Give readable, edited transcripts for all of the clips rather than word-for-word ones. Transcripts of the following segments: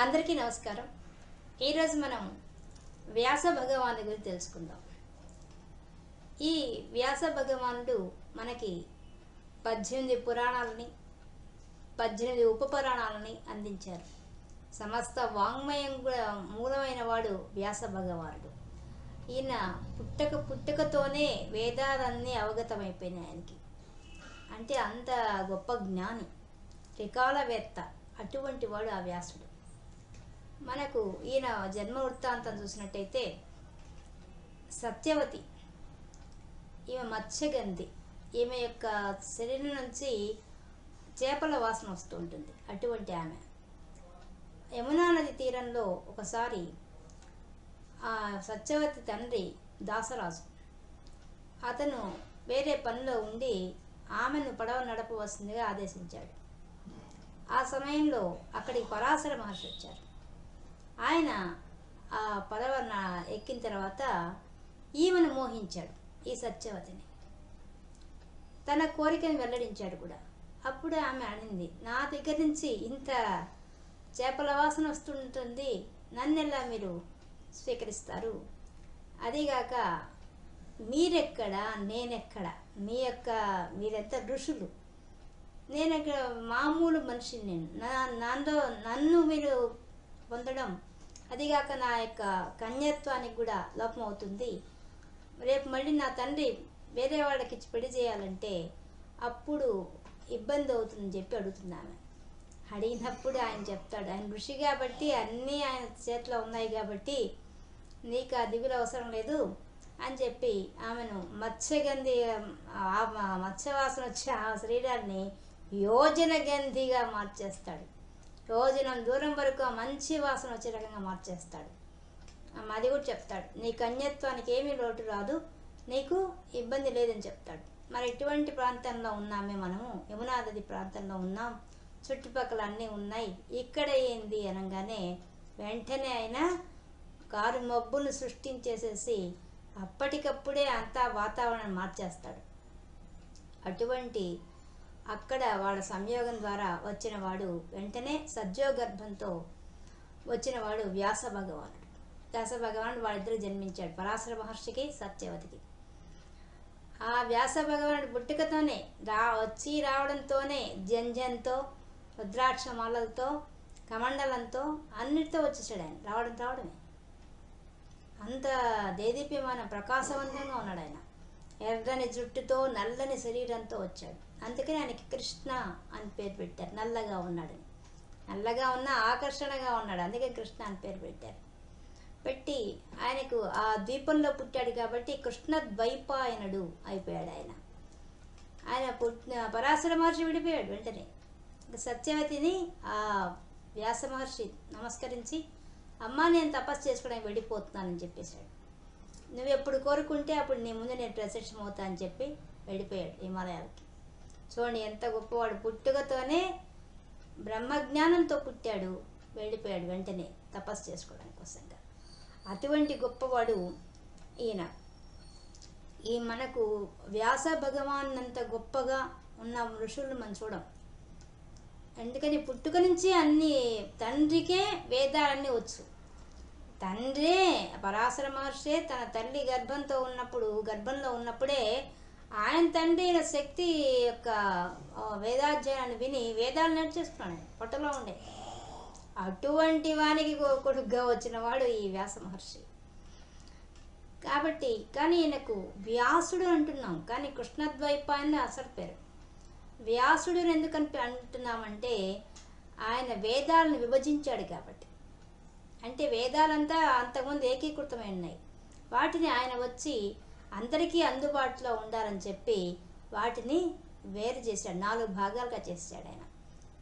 అందరికీ నమస్కారం. ఈరోజు మనం వ్యాస భగవాను గురించి తెలుసుకుందాం. ఈ వ్యాస భగవానుడు మనకి 18 పురాణాలని 18 ఉపపురాణాలని అందించారు. సమస్త వాంగ్మయం కూడా మూలమైన వాడు వ్యాస భగవానుడు. ఈయన పుట్టుకతోనే వేదాలన్నీ అవగతమైపోయినాయి ఆయనకి. అంటే అంత గొప్ప జ్ఞాని, త్రికాలవేత్త. అటువంటి వాడు ఆ వ్యాసుడు. మనకు ఈయన జన్మ వృత్తాంతం చూసినట్టయితే సత్యవతి, ఈమె మత్స్యగంధి, ఈమె యొక్క శరీరం నుంచి చేపల వాసన వస్తూ ఉంటుంది. అటువంటి ఆమె యమునా నది తీరంలో ఒకసారి ఆ సత్యవతి తండ్రి దాసరాజు అతను వేరే పనిలో ఉండి ఆమెను పడవ నడపవలసిందిగా ఆదేశించాడు. ఆ సమయంలో అక్కడికి పరాశర మహర్షి వచ్చారు. ఆయన ఆ పడవ ఎక్కిన తర్వాత ఈమెను మోహించాడు, ఈ సత్యవతిని. తన కోరికను వెల్లడించాడు కూడా. అప్పుడు ఆమె అనింది, నా దగ్గర నుంచి ఇంత చేపల వాసన వస్తుంటుంది, నన్నెలా మీరు స్వీకరిస్తారు? అదిగాక మీరెక్కడా, నేనెక్కడా? మీరెంత ఋషులు, నేను ఇక్కడ మామూలు మనిషిని. నన్ను మీరు పొందడం, అదిగాక నా యొక్క కన్యత్వానికి కూడా లోపం అవుతుంది. రేపు మళ్ళీ నా తండ్రి వేరే వాళ్ళకి ఇచ్చి పెళ్లి చేయాలంటే అప్పుడు ఇబ్బంది అవుతుందని చెప్పి అడుగుతున్నాను. అడిగినప్పుడు ఆయన చెప్తాడు, ఆయన ఋషి కాబట్టి అన్నీ ఆయన చేతిలో ఉన్నాయి కాబట్టి నీకు ఆ దిగులు అవసరం లేదు అని చెప్పి ఆమెను మత్స్యగంధి, మత్స్యవాసన వచ్చే ఆ శరీరాన్ని యోజన గంధిగా మార్చేస్తాడు. యోజనం దూరం వరకు మంచి వాసన వచ్చే రకంగా మార్చేస్తాడు. అది కూడా చెప్తాడు, నీ కన్యత్వానికి ఏమీ లోటు రాదు, నీకు ఇబ్బంది లేదని చెప్తాడు. మరి ఇటువంటి ప్రాంతంలో ఉన్నామే మనము, యమునా నది ప్రాంతంలో ఉన్నాం, చుట్టుపక్కల అన్నీ ఉన్నాయి, ఇక్కడ ఏంది అనగానే వెంటనే ఆయన కారు మబ్బును సృష్టించేసేసి అప్పటికప్పుడే అంతా వాతావరణం మార్చేస్తాడు. అటువంటి అక్కడ వాళ్ళ సంయోగం ద్వారా వచ్చిన వాడు వెంటనే సజ్జోగర్భంతో వచ్చినవాడు వ్యాస భగవానుడు. వ్యాస భగవానుడు వాళ్ళిద్దరూ జన్మించాడు, పరాశర మహర్షికి, సత్యవతికి. ఆ వ్యాస భగవానుడు పుట్టుకతోనే రావడంతోనే జంజంతో, రుద్రాక్షమాలలతో, కమండలంతో అన్నిటితో వచ్చేసాడు ఆయన. రావడమే అంత దేదీప్యమాన ప్రకాశవంతంగా ఉన్నాడు ఆయన. ఎర్రని జుట్టుతో నల్లని శరీరంతో వచ్చాడు. అందుకని ఆయనకి కృష్ణ అని పేరు పెట్టారు. నల్లగా ఉన్నాడని, నల్లగా ఉన్న ఆకర్షణగా ఉన్నాడు, అందుకే కృష్ణ అని పేరు పెట్టారు. పెట్టి ఆయనకు ఆ ద్వీపంలో పుట్టాడు కాబట్టి కృష్ణ ద్వైపాయనుడు అయిపోయాడు ఆయన. పరాశర మహర్షి విడిపోయాడు. వెంటనే సత్యవతిని ఆ వ్యాస మహర్షి నమస్కరించి, అమ్మ నేను తపస్సు చేసుకోవడానికి వెళ్ళిపోతున్నానని చెప్పేశాడు. నువ్వు ఎప్పుడు కోరుకుంటే అప్పుడు నీ ముందు నేను ప్రత్యక్షం అవుతా అని చెప్పి వెళ్ళిపోయాడు హిమాలయాలకి. చూడండి ఎంత గొప్పవాడు, పుట్టుకతోనే బ్రహ్మజ్ఞానంతో పుట్టాడు, వెళ్ళిపోయాడు వెంటనే తపస్సు చేసుకోవడానికి కోసంగా. అటువంటి గొప్పవాడు ఈయన. ఈ మనకు వ్యాస భగవాన్ అంత గొప్పగా ఉన్న ఋషులను మనం చూడం. ఎందుకని పుట్టుక నుంచి అన్ని తండ్రికే వేదాలన్నీ వచ్చు. తండ్రే పరాశర మహర్షి తన తల్లి గర్భంలో ఉన్నప్పుడే ఆయన తండ్రి శక్తి యొక్క వేదాధ్యయనాన్ని విని వేదాలు నేర్చేసుకున్నాడు పొట్టలో ఉండే. అటువంటి వానికి కొడుకుగా వచ్చిన వాడు ఈ వ్యాస మహర్షి కాబట్టి. కానీ ఈయనకు వ్యాసుడు అంటున్నాం, కానీ కృష్ణద్వైపాయన అసలు పేరు. వ్యాసుడు ఎందుకని అంటున్నామంటే ఆయన వేదాలను విభజించాడు కాబట్టి. అంటే వేదాలంతా అంతకుముందు ఏకీకృతమై ఉన్నాయి, వాటిని ఆయన వచ్చి అందరికీ అందుబాటులో ఉండాలని చెప్పి వాటిని వేరు చేశాడు, 4 భాగాలుగా చేశాడు. ఆయన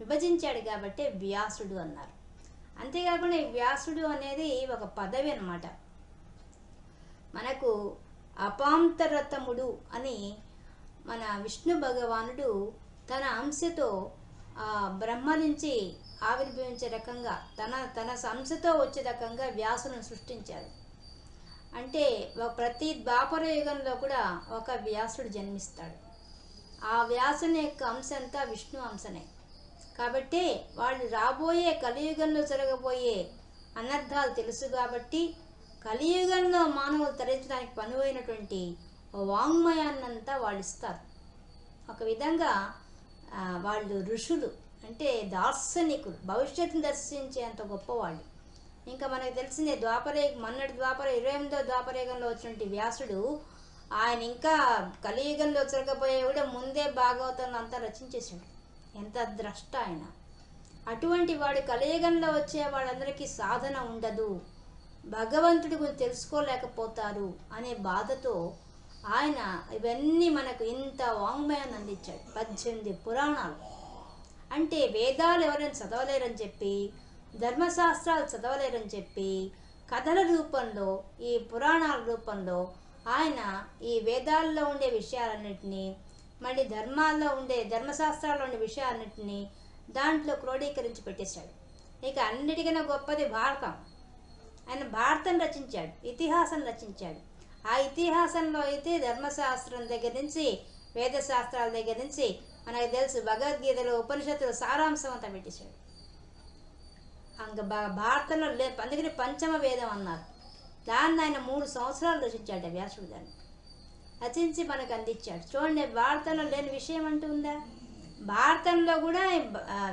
విభజించాడు కాబట్టి వ్యాసుడు అన్నారు. అంతేకాకుండా ఈ వ్యాసుడు అనేది ఒక పదవి అన్నమాట. మనకు అపాంతరతముడు అని మన విష్ణు భగవానుడు తన అంశతో బ్రహ్మ నుంచి ఆవిర్భవించే రకంగా తన అంశతో వచ్చే రకంగా వ్యాసును సృష్టించాడు. అంటే ప్రతి ద్వాపర యుగంలో కూడా ఒక వ్యాసుడు జన్మిస్తాడు. ఆ వ్యాసుని యొక్క అంశ అంతా విష్ణు అంశనే. కాబట్టి వాళ్ళు రాబోయే కలియుగంలో జరగబోయే అనర్థాలు తెలుసు కాబట్టి కలియుగంలో మానవులు తరించడానికి పనువైనటువంటి వాంగ్మయాన్నంతా వాళ్ళు ఇస్తారు. ఒక విధంగా వాళ్ళు ఋషులు అంటే దార్శనికులు, భవిష్యత్తును దర్శించేంత గొప్పవాళ్ళు. ఇంకా మనకు తెలిసిందే మొన్నటి 28వ ద్వాపరయుగంలో వచ్చినటువంటి వ్యాసుడు, ఆయన ఇంకా కలియుగంలో జరగబోయే కూడా ముందే భాగవతంలో అంతా రచించేశాడు. ఎంత ద్రష్ట ఆయన! అటువంటి వాడు కలియుగంలో వచ్చే వాళ్ళందరికీ సాధన ఉండదు, భగవంతుడి గురించి తెలుసుకోలేకపోతారు అనే బాధతో ఆయన ఇవన్నీ మనకు ఇంత వాంగ్మయాన్ని అందించాడు. 18 పురాణాలు. అంటే వేదాలు ఎవరైనా చదవలేరని చెప్పి, ధర్మశాస్త్రాలు చదవలేరని చెప్పి, కథల రూపంలో, ఈ పురాణాల రూపంలో ఆయన ఈ వేదాల్లో ఉండే విషయాలన్నింటినీ, మళ్ళీ ధర్మశాస్త్రాల్లో ఉండే విషయాలన్నింటినీ దాంట్లో క్రోడీకరించి పెట్టేశాడు. ఇక అన్నిటికన్నా గొప్పది భారతం. ఆయన భారతం రచించాడు, ఇతిహాసం రచించాడు. ఆ ఇతిహాసంలో అయితే ధర్మశాస్త్రం దగ్గర నుంచి, వేదశాస్త్రాల దగ్గర నుంచి మనకు తెలుసు, భగవద్గీతలో ఉపనిషత్తుల సారాంశం అంతా పెట్టేశాడు. భారతంలో అందుకని పంచమ వేదం అన్నారు. దాన్ని ఆయన 3 సంవత్సరాలు రచించాడు వ్యాసుడు. దాన్ని రచించి మనకు అందించాడు. చూడండి, భారతంలో లేని విషయం అంటూ ఉందా? భారతంలో కూడా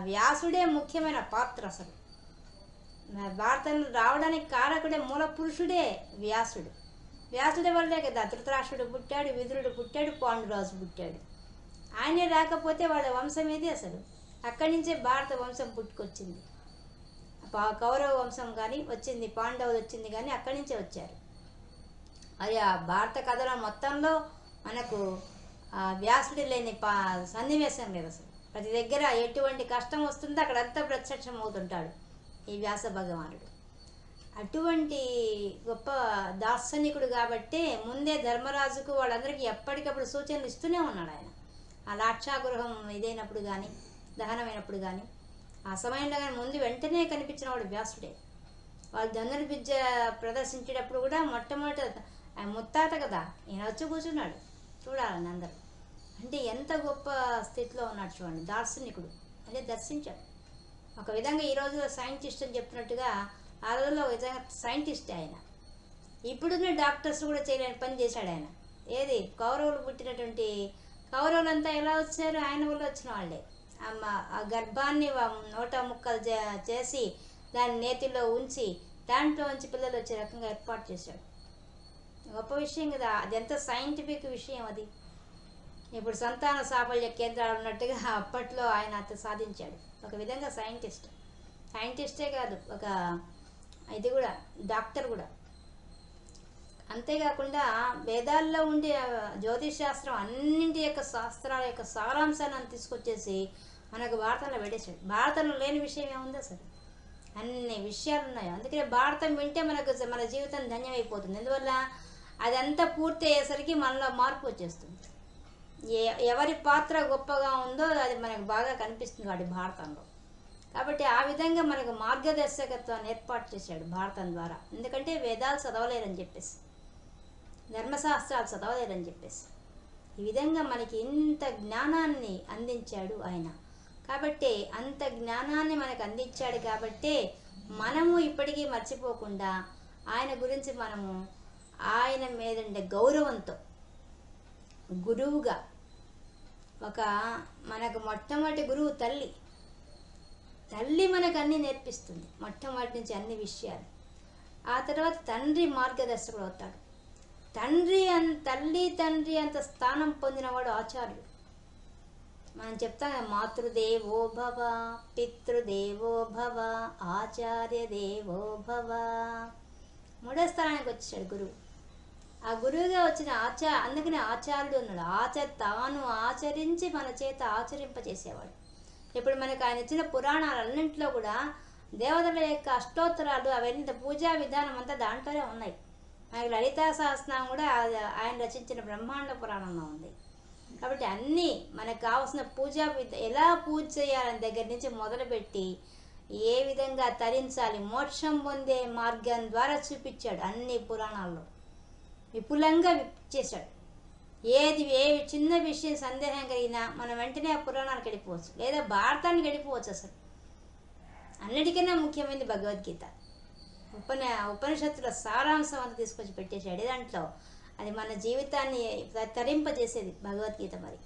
వ్యాసుడే ముఖ్యమైన పాత్ర. అసలు భారతంలో రావడానికి కారకుడే, మూల పురుషుడే వ్యాసుడు. వ్యాసుడి వల్లే కదా ధృతరాష్ట్రుడు పుట్టాడు, విదురుడు పుట్టాడు, పాండురాజు పుట్టాడు. ఆయనే రాకపోతే వాళ్ళ వంశం ఏది అసలు? అక్కడి నుంచే భారత వంశం పుట్టుకొచ్చింది. కౌరవ వంశం కానీ వచ్చింది, పాండవులు వచ్చింది కానీ అక్కడి నుంచే వచ్చారు. అది ఆ భారత కథలో మొత్తంలో మనకు వ్యాసుడి లేని సన్నివేశం లేదు అసలు. ప్రతి దగ్గర ఎటువంటి కష్టం వస్తుందో అక్కడంతా ప్రత్యక్షం అవుతుంటాడు ఈ వ్యాస భగవానుడు. అటువంటి గొప్ప దార్శనికుడు కాబట్టి ముందే ధర్మరాజుకు వాళ్ళందరికీ ఎప్పటికప్పుడు సూచనలు ఇస్తూనే ఉన్నాడు ఆయన. ఆ లాక్షాగృహం ఇదైనప్పుడు కానీ, దహనమైనప్పుడు కానీ, ఆ సమయంలో కానీ ముందు వెంటనే కనిపించిన వాడు వ్యాసుడే. వాళ్ళు ధనుర్విద్య ప్రదర్శించేటప్పుడు కూడా మొట్టమొదట ఆయన ముత్తాత కదా, ఈయన వచ్చి కూర్చున్నాడు చూడాలని అందరూ. అంటే ఎంత గొప్ప స్థితిలో ఉన్నాడు చూడండి, దార్శనికుడు అంటే దర్శించాడు. ఒక విధంగా ఈ రోజులో సైంటిస్ట్ అని చెప్తున్నట్టుగా ఆ రోజుల్లో విధంగా సైంటిస్టే ఆయన. ఇప్పుడున్న డాక్టర్స్ కూడా చేయలేని పని చేశాడు ఆయన. ఏది కౌరవులు పుట్టినటువంటి కౌరవులంతా ఎలా వచ్చారు? ఆయన వల్ల వచ్చిన వాళ్ళే. ఆ గర్భాన్ని నోట ముక్కలు చేసి దాన్ని నేతిలో ఉంచి దాంట్లో ఉంచి పిల్లలు వచ్చే రకంగా ఏర్పాటు చేశాడు. గొప్ప విషయం కదా, అది ఎంత సైంటిఫిక్ విషయం అది. ఇప్పుడు సంతాన సాఫల్య కేంద్రాలు ఉన్నట్టుగా అప్పట్లో ఆయన అంత సాధించాడు. ఒక విధంగా సైంటిస్టే కాదు, ఒక ఇది కూడా డాక్టర్ కూడా. అంతేకాకుండా వేదాల్లో ఉండే జ్యోతిష్ శాస్త్రం అన్నింటి యొక్క శాస్త్రాల యొక్క సారాంశాన్ని తీసుకొచ్చేసి మనకు భారతంలో పెట్టేశాడు. భారతంలో లేని విషయం ఏముంది అసలు? అన్ని విషయాలు ఉన్నాయి. అందుకనే భారతం వింటే మన జీవితం ధన్యమైపోతుంది. ఎందువల్ల అదంతా పూర్తి అయ్యేసరికి మనలో మార్పు వచ్చేస్తుంది. ఎవరి పాత్ర గొప్పగా ఉందో అది మనకు బాగా కనిపిస్తుంది వాడి భారతంలో. కాబట్టి ఆ విధంగా మనకు మార్గదర్శకత్వాన్ని ఏర్పాటు చేశాడు భారతం ద్వారా. ఎందుకంటే వేదాలు చదవలేరని చెప్పేసి, ధర్మశాస్త్రాలు చదవలేరని చెప్పేసి, ఈ విధంగా మనకి ఇంత జ్ఞానాన్ని అందించాడు ఆయన. కాబట్టి అంత జ్ఞానాన్ని మనకు అందించాడు కాబట్టి మనము ఇప్పటికీ మర్చిపోకుండా ఆయన గురించి మనము ఆయన మీద గౌరవంతో గురువుగా, మనకు మొట్టమొదటి గురువు తల్లి మనకు అన్నీ నేర్పిస్తుంది మొట్టమొదటి నుంచి అన్ని విషయాలు. ఆ తర్వాత తండ్రి మార్గదర్శకుడు అవుతాడు. తల్లి తండ్రి అంత స్థానం పొందినవాడు ఆచార్యుడు. మనం చెప్తాం మాతృదేవో భవ, పితృదేవో భవ, ఆచార్య దేవో భవ. 3వ స్థానానికి వచ్చాడు గురువు. ఆ గురువుగా వచ్చిన అందుకనే ఆచార్యుడు ఉన్నాడు. తాను ఆచరించి మన చేత ఆచరింపజేసేవాడు. ఇప్పుడు మనకు ఆయన ఇచ్చిన పురాణాలన్నింటిలో కూడా దేవతల యొక్క అష్టోత్తరాలు అవన్నీ పూజా విధానం అంతా దాంట్లోనే ఉన్నాయి. మనకి లలితా సహస్రనామం కూడా ఆయన రచించిన బ్రహ్మాండ పురాణంలో ఉంది. కాబట్టి అన్నీ మనకు కావాల్సిన ఎలా పూజ చేయాలని దగ్గర నుంచి మొదలుపెట్టి ఏ విధంగా తరించాలి, మోక్షం పొందే మార్గం ద్వారా చూపించాడు. అన్ని పురాణాల్లో విపులంగా చేశాడు. ఏ చిన్న విషయం సందేహం కలిగినా మనం వెంటనే ఆ పురాణానికి గడిపోవచ్చు, లేదా భారతాన్ని గడిపోవచ్చు. అసలు అన్నిటికన్నా ముఖ్యమైనది భగవద్గీత. ఉపనిషత్తుల సారాంశం అంతా తీసుకొచ్చి పెట్టేశాడు దాంట్లో. అది మన జీవితాన్ని తరింపజేసేది భగవద్గీత. మరి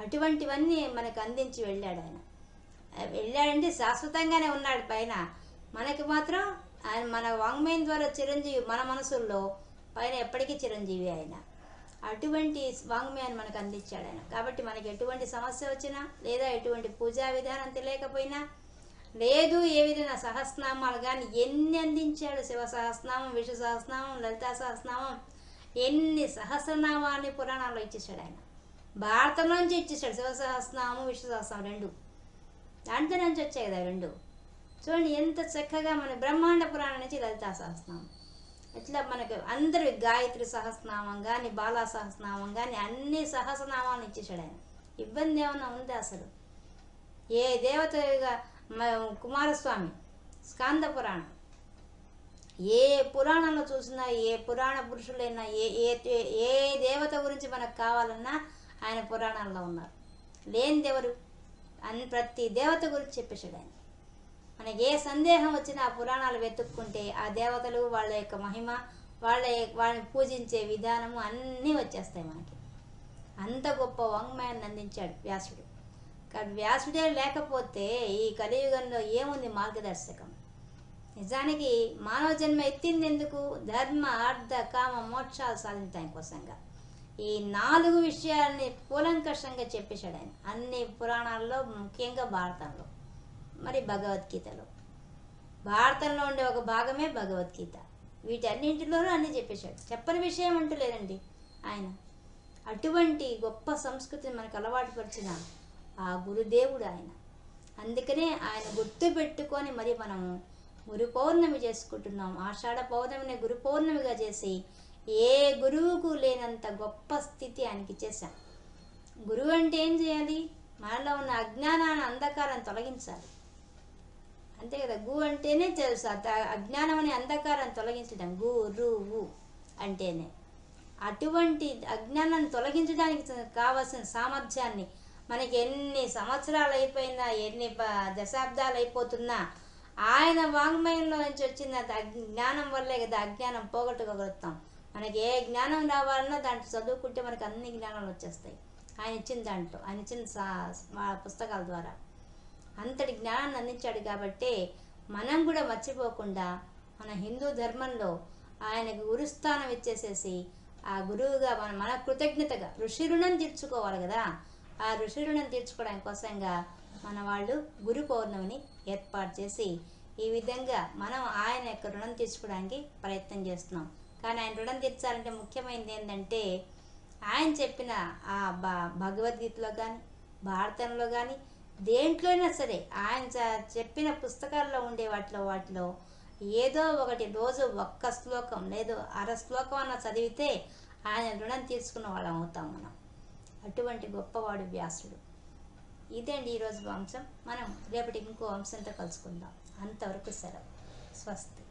అటువంటివన్నీ మనకు అందించి వెళ్ళాడు ఆయన. వెళ్ళాడంటే శాశ్వతంగానే ఉన్నాడు పైన, మనకి మాత్రం ఆయన మన వాంగ్మయం ద్వారా చిరంజీవి, మన మనసుల్లో పైన ఎప్పటికీ చిరంజీవి ఆయన. అటువంటి వాంగ్మయాన్ని మనకు అందించాడు ఆయన. కాబట్టి మనకి ఎటువంటి సమస్య వచ్చినా, లేదా ఎటువంటి పూజా విధానం తెలియకపోయినా, లేదు ఏ విధంగా సహస్రనామాలు కానీ ఎన్ని అందించాడు. శివ సహస్రనామం, విష్ణు సహస్రనామం, లలితా సహస్రనామం, ఎన్ని సహస్రనామాన్ని పురాణాల్లో ఇచ్చేసాడు ఆయన. భారతంలోంచి ఇచ్చేసాడు శివ సహస్రనామం, విష్ణు సహస్రనామం రెండు. దాంట్లో నుంచి వచ్చాయి కదా రెండు. చూడండి ఎంత చక్కగా. మన బ్రహ్మాండ పురాణం నుంచి లలితా సహస్రనామం, ఇట్లా మనకు అందరి గాయత్రి సహస్రనామం కానీ, బాలా సహస్రనామం కానీ, అన్ని సహస్రనామాలను ఇచ్చేసాడు ఆయన. ఇబ్బంది ఏమన్నా ఉందా అసలు? ఏ దేవతగా కుమారస్వామి స్కాంద పురాణం, ఏ పురాణంలో చూసినా, ఏ పురాణ పురుషులైనా, ఏ దేవత గురించి మనకు కావాలన్నా ఆయన పురాణాల్లో ఉన్నారు. లేనిదెవరు? ప్రతి దేవత గురించి చెప్పేశాడు ఆయన. మనకి ఏ సందేహం వచ్చినా ఆ పురాణాలు వెతుక్కుంటే ఆ దేవతలు, వాళ్ళ యొక్క మహిమ, వాళ్ళని పూజించే విధానము అన్నీ వచ్చేస్తాయి మనకి. అంత గొప్ప వాంగ్మయాన్ని అందించాడు వ్యాసుడు. కానీ వ్యాసుడే లేకపోతే ఈ కలియుగంలో ఏముంది మార్గదర్శకం? నిజానికి మానవ జన్మ ఎత్తింది ఎందుకు? ధర్మ, అర్థ, కామ, మోక్షాలు సాధించడం కోసంగా. ఈ 4 విషయాల్ని కూలంకషంగా చెప్పేశాడు ఆయన అన్ని పురాణాల్లో, ముఖ్యంగా భారతంలో, మరి భగవద్గీతలో. భారతంలో ఉండే ఒక భాగమే భగవద్గీత. వీటన్నింటిలోనూ అన్నీ చెప్పేశాడు. చెప్పని విషయం అంటూ లేదండి ఆయన. అటువంటి గొప్ప సంస్కృతిని మనకు అలవాటు పరిచిన ఆ గురుదేవుడు ఆయన. అందుకనే ఆయన గుర్తు పెట్టుకొని మరి మనము గురు పౌర్ణమి చేసుకుంటున్నాం. ఆషాఢ పౌర్ణమిని గురు పౌర్ణమిగా చేసి ఏ గురువుకు లేనంత గొప్ప స్థితి ఆయనకి ఇచ్చేసాం. గురువు అంటే ఏం చేయాలి? మనలో ఉన్న అజ్ఞానాన్ని, అంధకారాన్ని తొలగించాలి. అంతే కదా. గు అంటేనే తెలుసు, అజ్ఞానం అనే అంధకారాన్ని తొలగించడం గురువు అంటేనే. అటువంటి అజ్ఞానాన్ని తొలగించడానికి కావాల్సిన సామర్థ్యాన్ని మనకి ఎన్ని సంవత్సరాలు అయిపోయినా, ఎన్ని దశాబ్దాలు అయిపోతున్నా, ఆయన వాంగ్మయంలో నుంచి వచ్చిన జ్ఞానం వల్లే కదా అజ్ఞానం పోగొట్టుకోగలుగుతాం. మనకి ఏ జ్ఞానం రావాలన్నా దాంట్లో చదువుకుంటే మనకు అన్ని జ్ఞానాలు వచ్చేస్తాయి. ఆయన ఇచ్చిన దాంట్లో, ఆయన ఇచ్చిన పుస్తకాల ద్వారా అంతటి జ్ఞానాన్ని అందించాడు. కాబట్టి మనం కూడా మర్చిపోకుండా మన హిందూ ధర్మంలో ఆయనకు గురుస్థానం ఇచ్చేసేసి ఆ గురువుగా మన కృతజ్ఞతగా ఋషి రుణం తీర్చుకోవాలి కదా. ఆ ఋషి రుణం తీర్చుకోవడానికి కోసంగా మన వాళ్ళు గురు పౌర్ణమిని ఏర్పాటు చేసి ఈ విధంగా మనం ఆయన యొక్క రుణం తీర్చుకోవడానికి ప్రయత్నం చేస్తున్నాం. కానీ ఆయన రుణం తీర్చాలంటే ముఖ్యమైనది ఏంటంటే ఆయన చెప్పిన ఆ భగవద్గీతలో కానీ, భారతంలో కానీ, దేంట్లోనైనా సరే ఆయన చెప్పిన పుస్తకాల్లో ఉండే వాటిలో ఏదో ఒకటి రోజు ఒక్క శ్లోకం లేదు అర శ్లోకం అన్న చదివితే ఆయన రుణం తీర్చుకున్న వాళ్ళం అవుతాం మనం. అటువంటి గొప్పవాడు వ్యాసుడు. ఇదండి ఈరోజు అంశం. మనం రేపటి ఇంకో అంశంతో కలుసుకుందాం. అంతవరకు సెలవు. స్వస్తి.